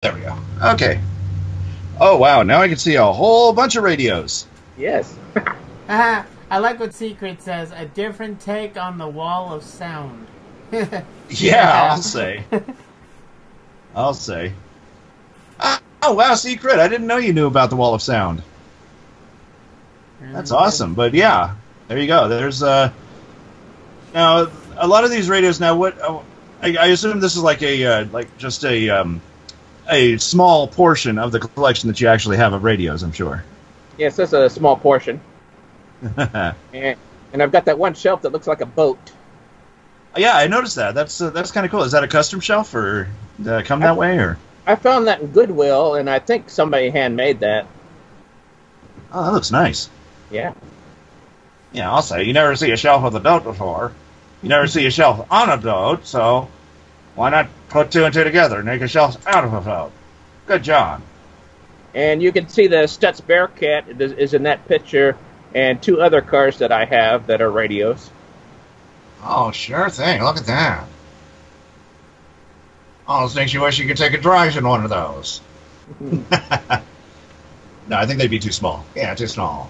There we go. Okay. Oh, wow. Now I can see a whole bunch of radios. Yes. I like what Secret says. A different take on the wall of sound. Yeah, I'll say. I'll say. Oh, wow, Secret. I didn't know you knew about the wall of sound. That's awesome. But yeah, there you go. There's now a lot of these radios. Now, what I assume this is like just a small portion of the collection that you actually have of radios. I'm sure. Yes, that's a small portion. and I've got that one shelf that looks like a boat. Yeah, I noticed that. That's kind of cool. Is that a custom shelf, or did it come that way, or? I found that in Goodwill, and I think somebody handmade that. Oh, that looks nice. Yeah. Yeah, I'll say. You never see a shelf with a boat before. You never see a shelf on a boat, so why not put two and two together and make a shelf out of a boat? Good job. And you can see the Stutz Bearcat is in that picture, and two other cars that I have that are radios. Oh, sure thing. Look at that. Almost makes you wish you could take a drive in one of those. No, I think they'd be too small. Yeah, too small.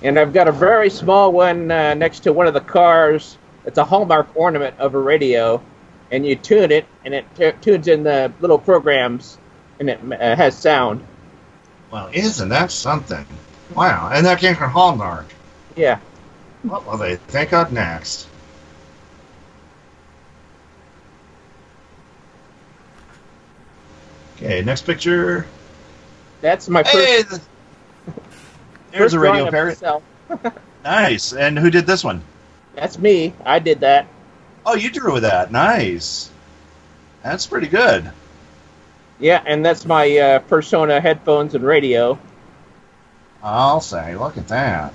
And I've got a very small one next to one of the cars. It's a hallmark ornament of a radio, and you tune it, and it tunes in the little programs, and it has sound. Well, isn't that something? Wow, and that came from Hallmark. Yeah. What will they think of next? Okay, next picture. That's my first. Hey, there's a radio Parrot. Myself. Nice. And who did this one? That's me. I did that. Oh, you drew that. Nice. That's pretty good. Yeah, and that's my Persona headphones and radio. I'll say. Look at that.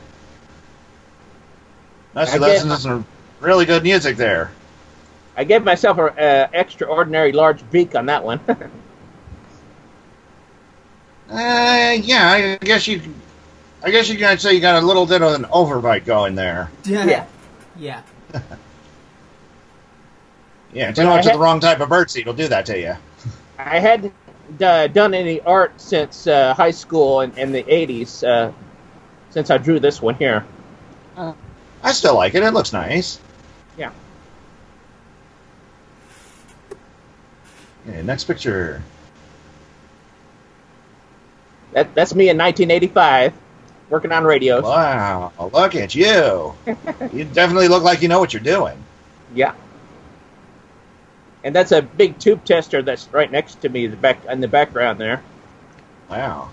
That's listening to some really good music there. I gave myself an extraordinary large beak on that one. Yeah, I guess you could say you got a little bit of an overbite going there. Yeah. Yeah. Yeah, too much of the wrong type of birdseed will do that to you. I hadn't done any art since high school in the 80s, since I drew this one here. I still like it. It looks nice. Yeah. Okay, next picture. That's me in 1985, working on radios. Wow, look at you. You definitely look like you know what you're doing. Yeah. And that's a big tube tester that's right next to me in the background there. Wow.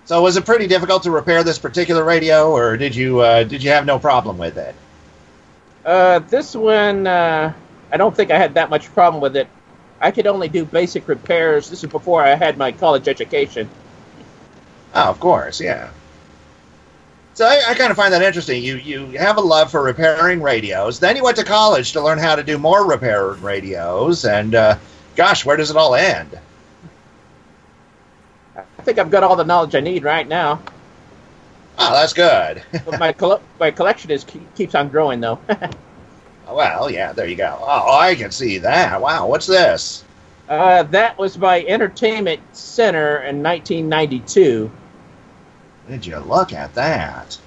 So was it pretty difficult to repair this particular radio, or did you have no problem with it? This one, I don't think I had that much problem with it. I could only do basic repairs. This is before I had my college education. Oh, of course, yeah. So I kind of find that interesting. You have a love for repairing radios. Then you went to college to learn how to do more repaired radios. And, gosh, where does it all end? I think I've got all the knowledge I need right now. Oh, that's good. But my collection keeps on growing, though. Well, yeah, there you go. Oh, I can see that. Wow, what's this? That was my entertainment center in 1992. Did you look at that?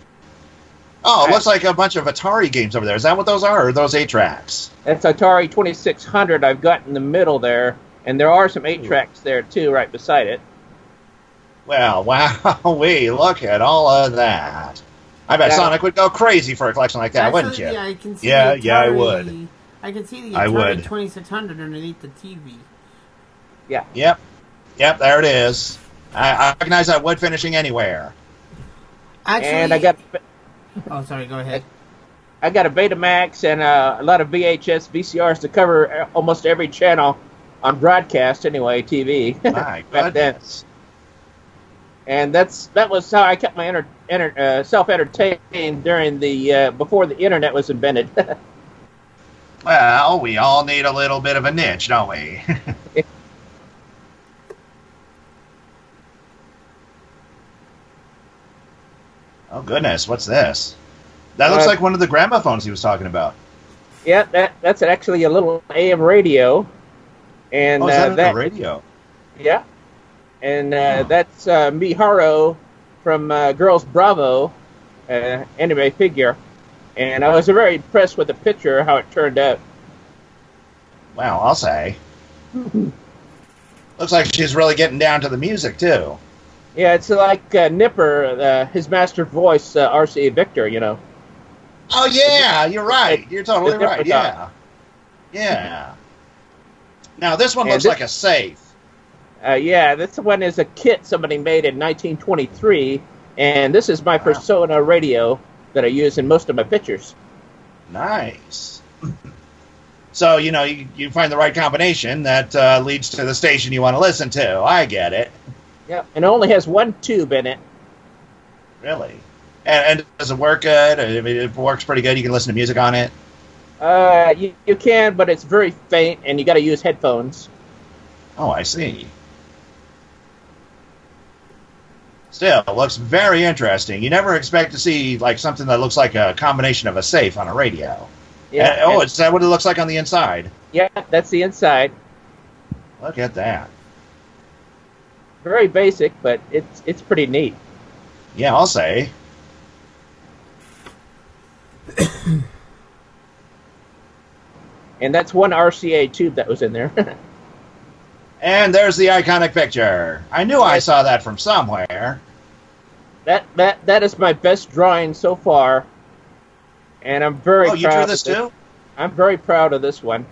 Oh, it looks like a bunch of Atari games over there. Is that what those are, or are those 8-tracks? That's Atari 2600 I've got in the middle there, and there are some 8-tracks there, too, right beside it. Well, wow, look at all of that. I bet Sonic would go crazy for a collection like that, wouldn't you? Yeah, I can see yeah, I would. I can see the Atari 2600 underneath the TV. Yeah. Yep, there it is. I recognize that wood finishing anywhere. Actually, and I got... Oh, sorry, go ahead. I got a Betamax and a lot of VHS, VCRs to cover almost every channel on broadcast, anyway, TV. My goodness. And that was how I kept my self-entertained during the before the internet was invented. Well, we all need a little bit of a niche, don't we? Oh, goodness, what's this? That looks like one of the gramophones he was talking about. Yeah, that's actually a little AM radio. And Oh, is that on the that radio? yeah, and that's Miharu from Girls Bravo, anime figure. And I was very impressed with the picture, how it turned out. Wow, I'll say. Looks like she's really getting down to the music, too. Yeah, it's like Nipper, his master voice, R.C. Victor, you know. Oh, yeah, you're right. You're totally the right, yeah. Yeah. Now, this one looks like a safe. Yeah, this one is a kit somebody made in 1923, and this is my Persona radio that I use in most of my pictures. Nice. So, you know, you find the right combination that leads to the station you want to listen to. I get it. Yep, and it only has one tube in it. Really? And does it work good? I mean, it works pretty good. You can listen to music on it? You can, but it's very faint, and you got to use headphones. Oh, I see. Still, it looks very interesting. You never expect to see like something that looks like a combination of a safe on a radio. Yeah. Is that what it looks like on the inside? Yeah, that's the inside. Look at that. Very basic, but it's pretty neat. Yeah, I'll say. And that's one RCA tube that was in there. And there's the iconic picture. I knew I saw that from somewhere. That is my best drawing so far, and I'm very proud. Oh, you drew this too? I'm very proud of this one.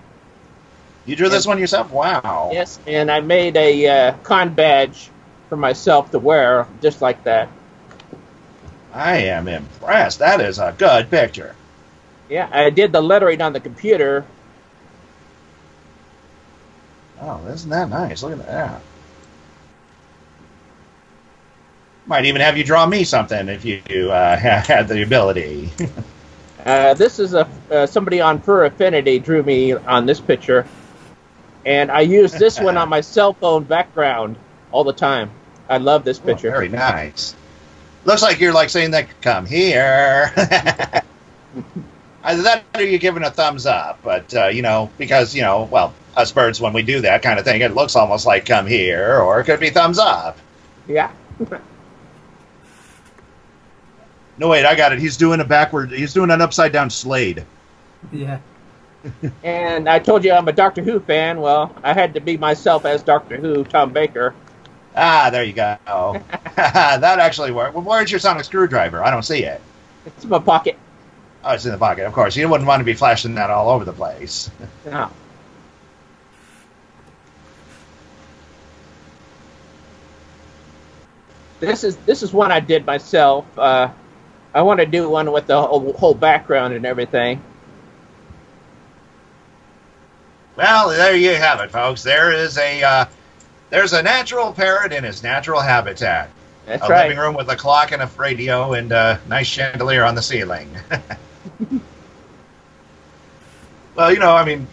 You drew this one yourself? Wow. Yes, and I made a con badge for myself to wear, just like that. I am impressed. That is a good picture. Yeah, I did the lettering on the computer. Oh, isn't that nice? Look at that. Might even have you draw me something if you had the ability. This is somebody on Fur Affinity drew me on this picture, and I use this one on my cell phone background all the time. I love this picture. Oh, very nice. Looks like you're like saying that, come here. Either that or you're giving a thumbs up, but, you know, because, you know, well, us birds, when we do that kind of thing, it looks almost like come here, or it could be thumbs up. Yeah. No, wait, I got it. He's doing an upside down Slade. Yeah. And I told you I'm a Doctor Who fan. Well, I had to be myself as Doctor Who, Tom Baker. Ah, there you go. That actually worked. Well, where's your sonic screwdriver? I don't see it. It's in my pocket. Oh, it's in the pocket, of course. You wouldn't want to be flashing that all over the place. No. This is one I did myself. I want to do one with the whole background and everything. Well, there you have it, folks. There's a natural parrot in his natural habitat. That's a right. living room with a clock and a radio and a nice chandelier on the ceiling. Well, you know, I mean,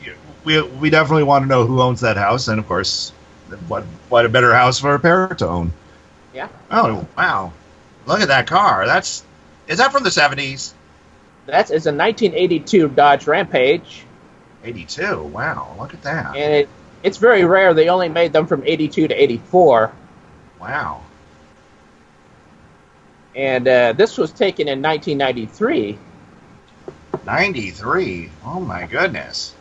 we definitely want to know who owns that house, and of course, what a better house for a parrot to own. Yeah. Oh, wow. Look at that car. Is that from the 70s? It's a 1982 Dodge Rampage. 82. Wow, look at that. And it's very rare. They only made them from 82 to 84. Wow. And this was taken in 1993. 93. Oh, my goodness.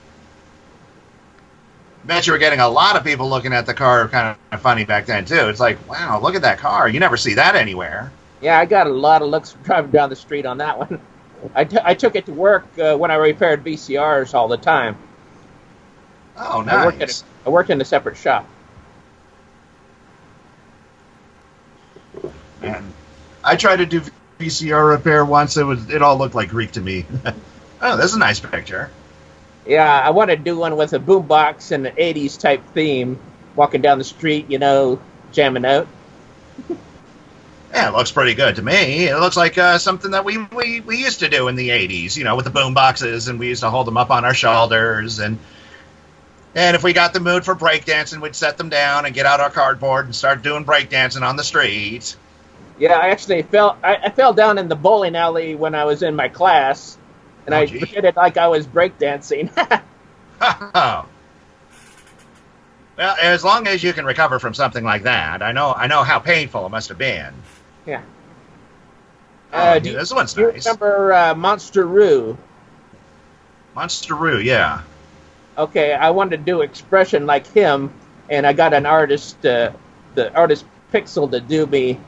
Bet you were getting a lot of people looking at the car kind of funny back then, too. It's like, wow, look at that car. You never see that anywhere. Yeah, I got a lot of looks driving down the street on that one. I took it to work when I repaired VCRs all the time. Oh, nice. I worked in a separate shop. Man, I tried to do VCR repair once. It all looked like Greek to me. Oh, this is a nice picture. Yeah, I want to do one with a boombox and an 80s type theme, walking down the street, you know, jamming out. Yeah, it looks pretty good to me. It looks like something that we used to do in the 80s, you know, with the boom boxes, and we used to hold them up on our shoulders, and if we got the mood for breakdancing, we'd set them down and get out our cardboard and start doing breakdancing on the street. Yeah, I actually I fell down in the bowling alley when I was in my class, and I pretended like I was breakdancing. Oh. Well, as long as you can recover from something like that, I know how painful it must have been. Yeah. This one's do you nice. remember Monster Roo? Monster Roo, yeah. Okay, I wanted to do expression like him, and I got an artist, the artist Pixel, to do me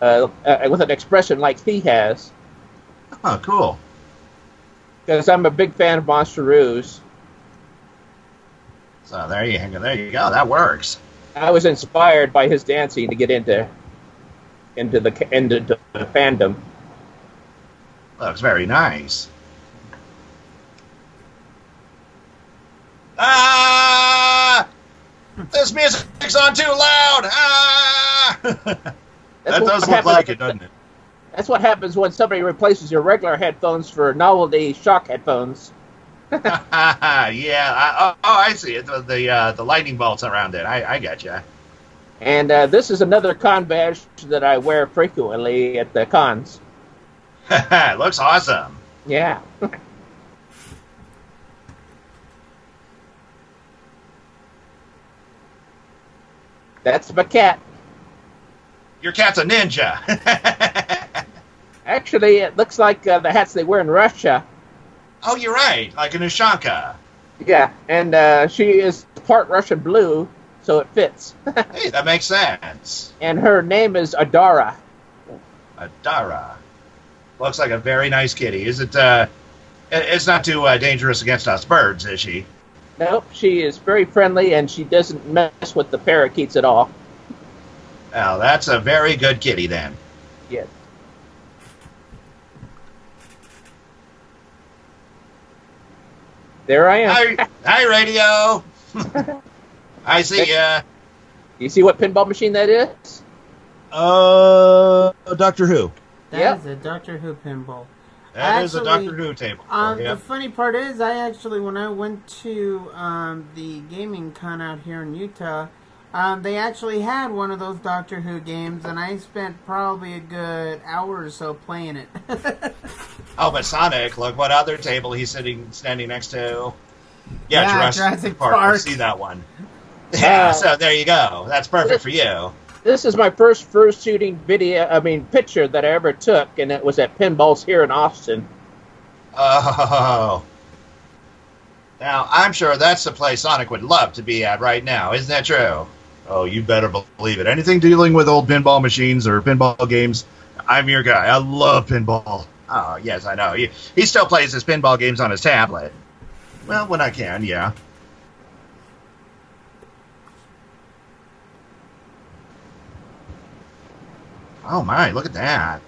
with an expression like he has. Oh, cool. Because I'm a big fan of Monster Roos. So there you go. That works. I was inspired by his dancing to get into the fandom. Looks very nice. Ah! This music's on too loud! Ah! That does look like it, doesn't it? That's what happens when somebody replaces your regular headphones for novelty shock headphones. Yeah. I see it. The lightning bolts around it. I get you. And this is another con badge that I wear frequently at the cons. It looks awesome. Yeah. That's my cat. Your cat's a ninja. Actually, it looks like the hats they wear in Russia. Oh, you're right. Like an Ushanka. Yeah, and she is part Russian blue, so it fits. Hey, that makes sense. And her name is Adara. Adara. Looks like a very nice kitty. Is it, it's not too dangerous against us birds, is she? Nope, she is very friendly, and she doesn't mess with the parakeets at all. Well, that's a very good kitty, then. Yes. There I am. Hi, radio. I see ya. You see what pinball machine that is? Doctor Who. That is a Doctor Who pinball. That is a Doctor Who table. The funny part is, when I went to the gaming con out here in Utah, they actually had one of those Doctor Who games, and I spent probably a good hour or so playing it. Oh, but Sonic, look what other table he's standing next to. Yeah, Jurassic Park. I see that one. Yeah, so there you go. That's perfect for you. This is my first shooting picture that I ever took, and it was at Pinballs here in Austin. Oh. Now, I'm sure that's the place Sonic would love to be at right now. Isn't that true? Oh, you better believe it. Anything dealing with old pinball machines or pinball games, I'm your guy. I love pinball. Oh, yes, I know. He still plays his pinball games on his tablet. Well, when I can, yeah. Oh my, look at that.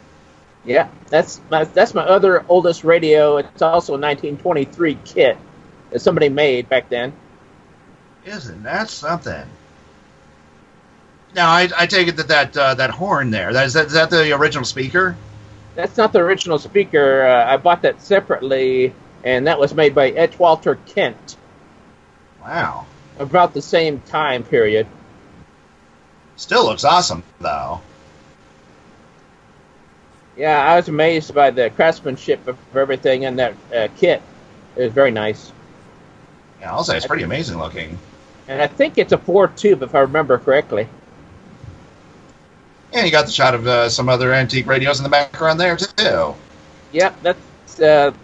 Yeah, that's my other oldest radio. It's also a 1923 kit that somebody made back then. Isn't that something? Now, I take it that horn there, is that the original speaker? That's not the original speaker. I bought that separately, and that was made by Edgewater Kent. Wow. About the same time period. Still looks awesome, though. Yeah, I was amazed by the craftsmanship of everything in that kit. It was very nice. Yeah, I'll say it's pretty amazing looking. And I think it's a 4-tube, if I remember correctly. And you got the shot of some other antique radios in the background there, too. Yep, that's the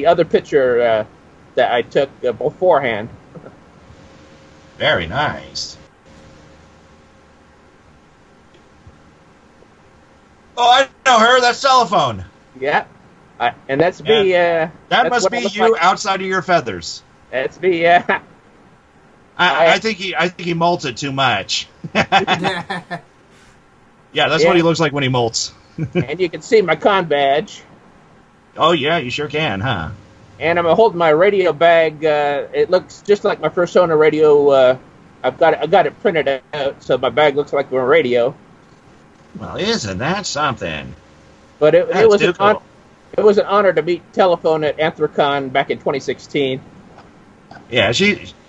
other picture that I took beforehand. Very nice. Oh, I know her. That's telephone. Yeah, and that's me. That must be you outside of your feathers. That's me. I think he molted too much. Yeah, that's what he looks like when he molts. And you can see my con badge. Oh yeah, you sure can, huh? And I'm holding my radio bag. It looks just like my first Sona radio. I got it printed out, so my bag looks like a radio. Well, isn't that something? But it was an honor to meet Telephone at Anthrocon back in 2016. Yeah,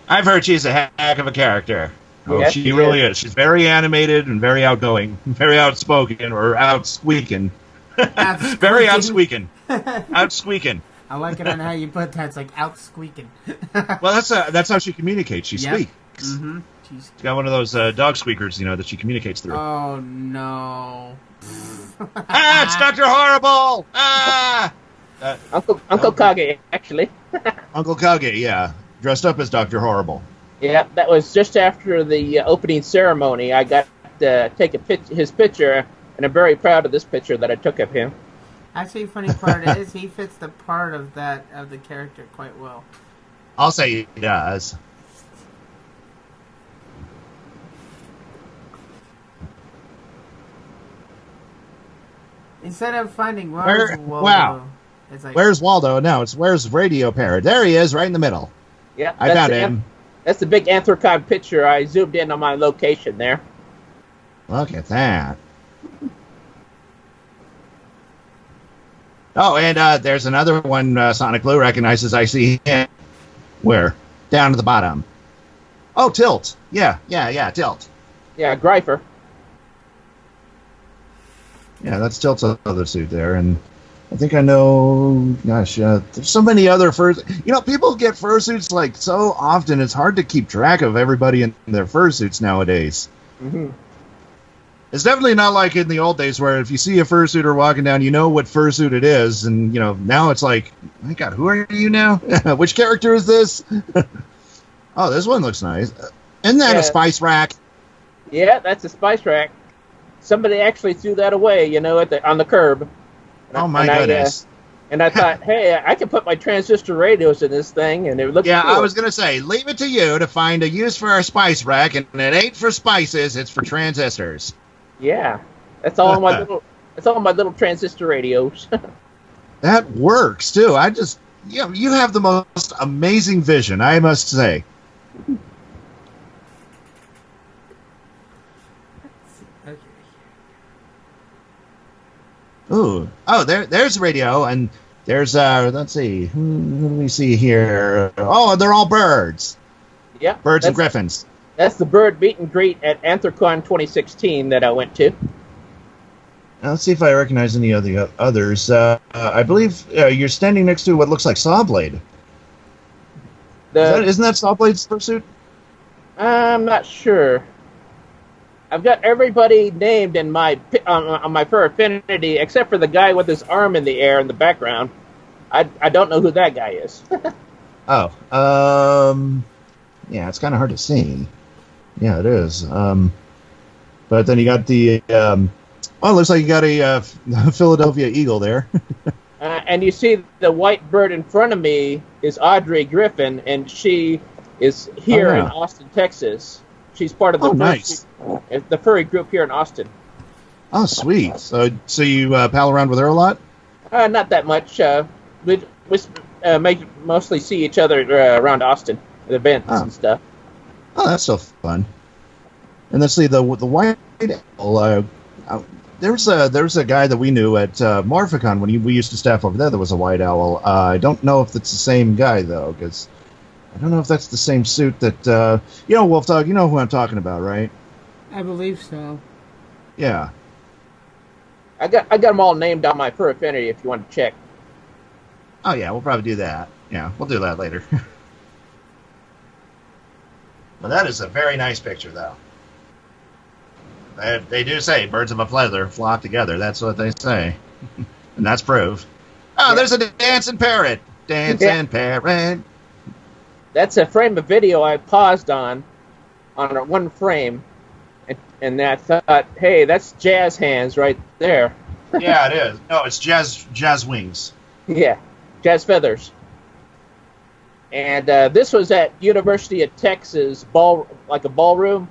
I've heard she's a heck of a character. Oh, yes, she really is. She's very animated and very outgoing, very outspoken, or outsqueaking. Very outsqueaking. Outsqueaking. I like it on how you put that. It's like outsqueaking. Well, that's how she communicates. She squeaks. squeaks. Mm-hmm. She's got one of those dog squeakers, that she communicates through. Oh, no. It's Dr. Horrible! Ah! Uncle Kage, actually. Uncle Kage, yeah. Dressed up as Dr. Horrible. Yeah, that was just after the opening ceremony. I got to take his picture, and I'm very proud of this picture that I took of him. Actually, funny part is he fits the part of the character quite well. I'll say he does. Instead of finding Waldo, Waldo, it's like, where's Waldo? No, it's where's Radio Parrot? There he is, right in the middle. Yeah, I found him. That's the big Anthrocon picture. I zoomed in on my location there. Look at that. Oh, and there's another one Sonic Blue recognizes. I see him. Where? Down at the bottom. Oh, Tilt. Yeah, Tilt. Yeah, Greifer. Yeah, that's Tilt's other suit there, and I think I know. Gosh, there's so many other furs. People get fursuits like so often. It's hard to keep track of everybody in their fursuits nowadays. Mm-hmm. It's definitely not like in the old days where if you see a fursuiter walking down, you know what fursuit it is, and now it's like, my God, who are you now? Which character is this? Oh, this one looks nice. Isn't that a spice rack? Yeah, that's a spice rack. Somebody actually threw that away, on the curb. Oh my goodness! And I thought, hey, I can put my transistor radios in this thing, and it looks. Yeah, cool. I was gonna say, leave it to you to find a use for our spice rack, and it ain't for spices; it's for transistors. Yeah, that's all my little. That's all my little transistor radios. That works too. You have the most amazing vision, I must say. Ooh. Oh, there's radio, and there's, let's see, who do we see here? Oh, they're all birds. Yeah. Birds and griffins. That's the bird meet and greet at Anthrocon 2016 that I went to. Let's see if I recognize any of the others. I believe you're standing next to what looks like Sawblade. Isn't that Sawblade's fursuit? I'm not sure. I've got everybody named in my on my Fur Affinity except for the guy with his arm in the air in the background. I don't know who that guy is. Oh, yeah, it's kind of hard to see. Yeah, it is. But then you got the it looks like you got a Philadelphia Eagle there. And you see the white bird in front of me is Audrey Griffin, and she is here in Austin, Texas. She's part of the furry group here in Austin. Oh, sweet. So you pal around with her a lot? Not that much. We mostly see each other around Austin at events and stuff. Oh, that's so fun. And let's see, the white owl, there was a guy that we knew at Morphicon when we used to staff over there that was a white owl. I don't know if it's the same guy, though, because I don't know if that's the same suit that, Wolf Dog, you know who I'm talking about, right? I believe so. Yeah. I got them all named on my Fur Affinity if you want to check. Oh, yeah, we'll probably do that. Yeah, we'll do that later. Well, that is a very nice picture, though. They do say birds of a feather flock together. That's what they say. And that's proof. Oh, yeah. There's a dancing parrot. Dancing parrot. That's a frame of video I paused on one frame. And I thought, hey, that's Jazz Hands right there. Yeah, it is. No, it's Jazz Wings. Yeah, Jazz Feathers. And this was at University of Texas like a ballroom,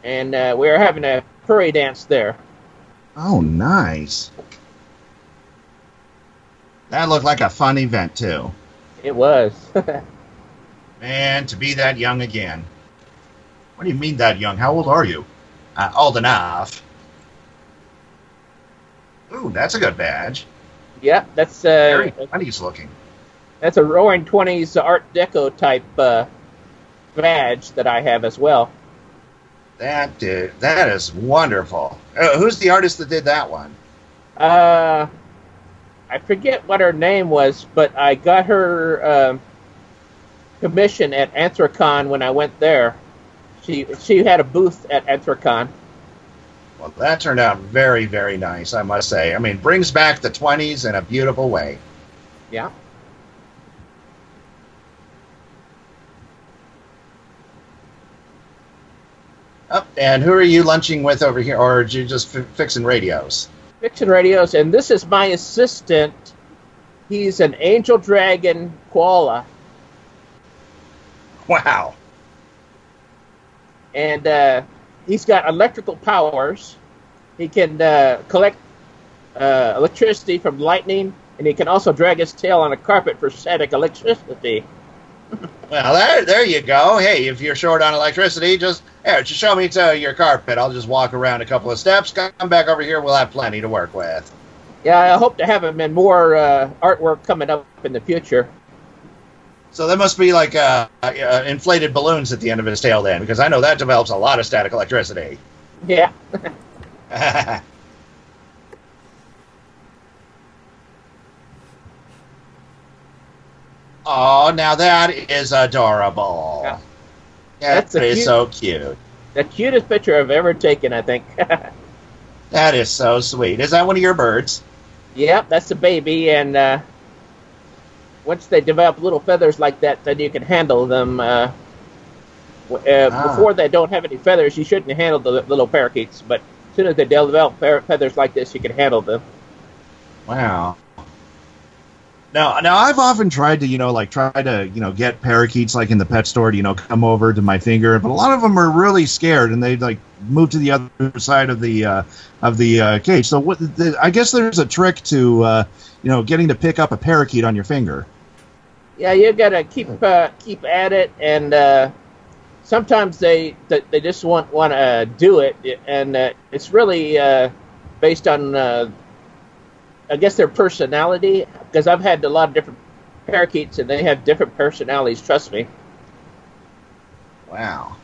and we were having a furry dance there. Oh, nice. That looked like a fun event too. It was. Man, to be that young again. What do you mean that young? How old are you? Old enough. Ooh, that's a good badge. Yeah, that's very 20s looking. That's a Roaring 20s Art Deco type badge that I have as well. That is wonderful. Who's the artist that did that one? I forget what her name was, but I got her commission at Anthrocon when I went there. She had a booth at Enthracon. Well, that turned out very, very nice, I must say. I mean, brings back the 20s in a beautiful way. Yeah. Oh, and who are you lunching with over here, or are you just fixing radios? Fixing radios, and this is my assistant. He's an angel dragon koala. Wow. And he's got electrical powers. He can collect electricity from lightning, and he can also drag his tail on a carpet for static electricity. Well, there you go. Hey, if you're short on electricity, just show me to your carpet. I'll just walk around a couple of steps, come back over here. We'll have plenty to work with. Yeah, I hope to have him in more artwork coming up in the future. So there must be like inflated balloons at the end of his tail then, because I know that develops a lot of static electricity. Yeah. Oh, now that is adorable. Yeah. That is so cute. The cutest picture I've ever taken, I think. That is so sweet. Is that one of your birds? Yep, that's the baby, and once they develop little feathers like that, then you can handle them. Before they don't have any feathers, you shouldn't handle the little parakeets, but as soon as they develop feathers like this, you can handle them. Wow. Now I've often tried to, get parakeets like in the pet store to, come over to my finger, but a lot of them are really scared and they move to the other side of the cage. So I guess there's a trick to, getting to pick up a parakeet on your finger. Yeah, you gotta keep at it, and sometimes they just want to do it, and it's really based on. I guess their personality, because I've had a lot of different parakeets and they have different personalities, trust me. Wow.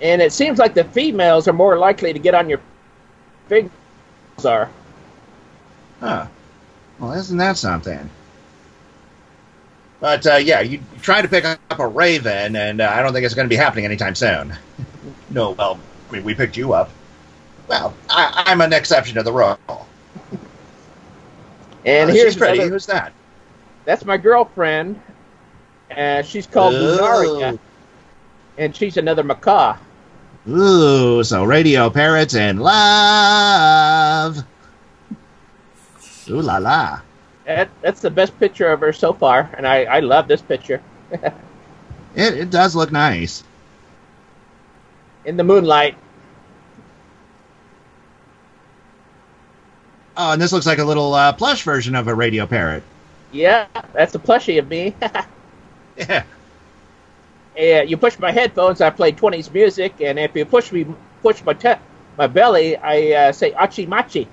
And it seems like the females are more likely to get on your fingers. Huh. Well, isn't that something? But, you try to pick up a raven, and I don't think it's going to be happening anytime soon. No, well, I mean, we picked you up. Well, I'm an exception to the rule. And here's she's pretty. Who's that? That's my girlfriend. She's called Lunaria. And she's another macaw. Ooh, so radio parrots and love. Ooh la la. That's the best picture of her so far, and I love this picture. It does look nice. In the moonlight. Oh, and this looks like a little plush version of a radio parrot. Yeah, that's a plushie of me. Yeah. Yeah, you push my headphones, I play 20s music, and if you push my belly, I say achi machi.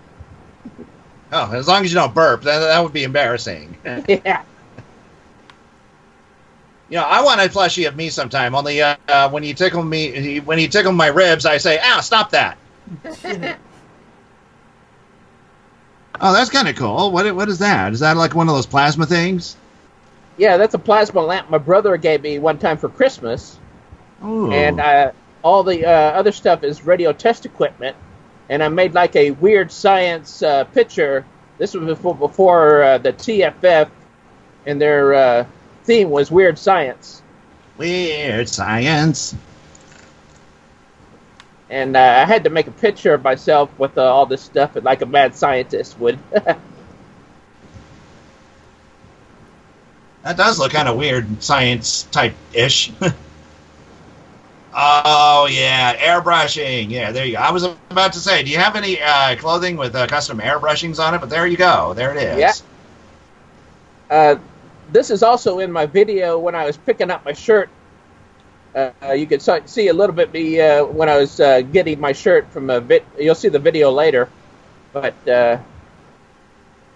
Oh, as long as you don't burp, that would be embarrassing. Yeah. I want a plushie of me sometime. Only when you tickle my ribs, I say, "Ow, stop that." Oh, that's kind of cool. What is that? Is that like one of those plasma things? Yeah, that's a plasma lamp my brother gave me one time for Christmas. Ooh. And all the other stuff is radio test equipment. And I made like a weird science picture. This was before the TFF, and their theme was weird science. Weird science. And I had to make a picture of myself with all this stuff, like a mad scientist would. That does look kind of weird, science type-ish. Oh, yeah, airbrushing. Yeah, there you go. I was about to say, do you have any clothing with custom airbrushings on it? But there you go. There it is. Yeah. This is also in my video when I was picking up my shirt. You could see a little bit me when I was getting my shirt from a bit. You'll see the video later, but I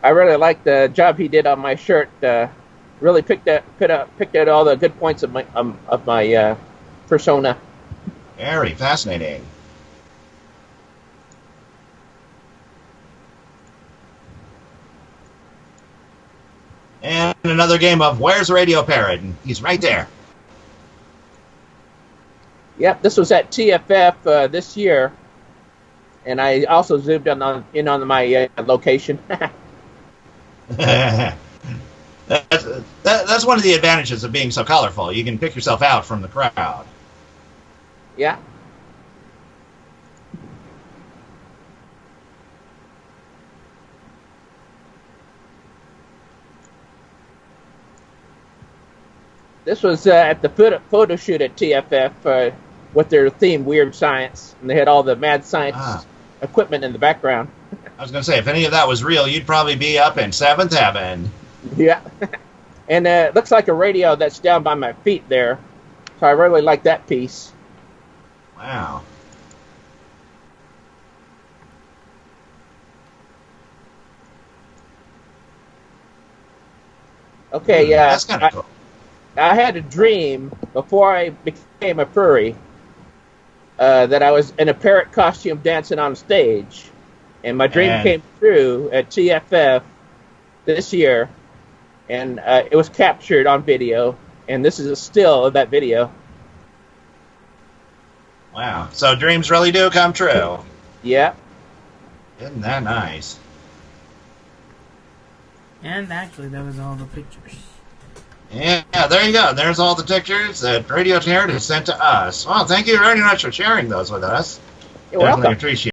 really like the job he did on my shirt. Really picked out all the good points of my persona. Very fascinating. And another game of Where's Radio Parrot? And he's right there. Yep, this was at TFF this year, and I also zoomed in on my location. That's one of the advantages of being so colorful. You can pick yourself out from the crowd. Yeah. This was at the photo shoot at TFF with their theme Weird Science, and they had all the mad science equipment in the background. I was going to say, if any of that was real, you'd probably be up in seventh heaven. Yeah. And it looks like a radio that's down by my feet there, so I really like that piece. Wow. Okay, yeah. That's kind of cool. I had a dream before I became a furry that I was in a parrot costume dancing on stage. And my dream came true at TFF this year. And it was captured on video. And this is a still of that video. Wow. So dreams really do come true. Yeah. Isn't that nice? And actually, that was all the pictures. Yeah, there you go. There's all the pictures that Radio Terror has sent to us. Well, thank you very much for sharing those with us. You're welcome. Definitely appreciate it.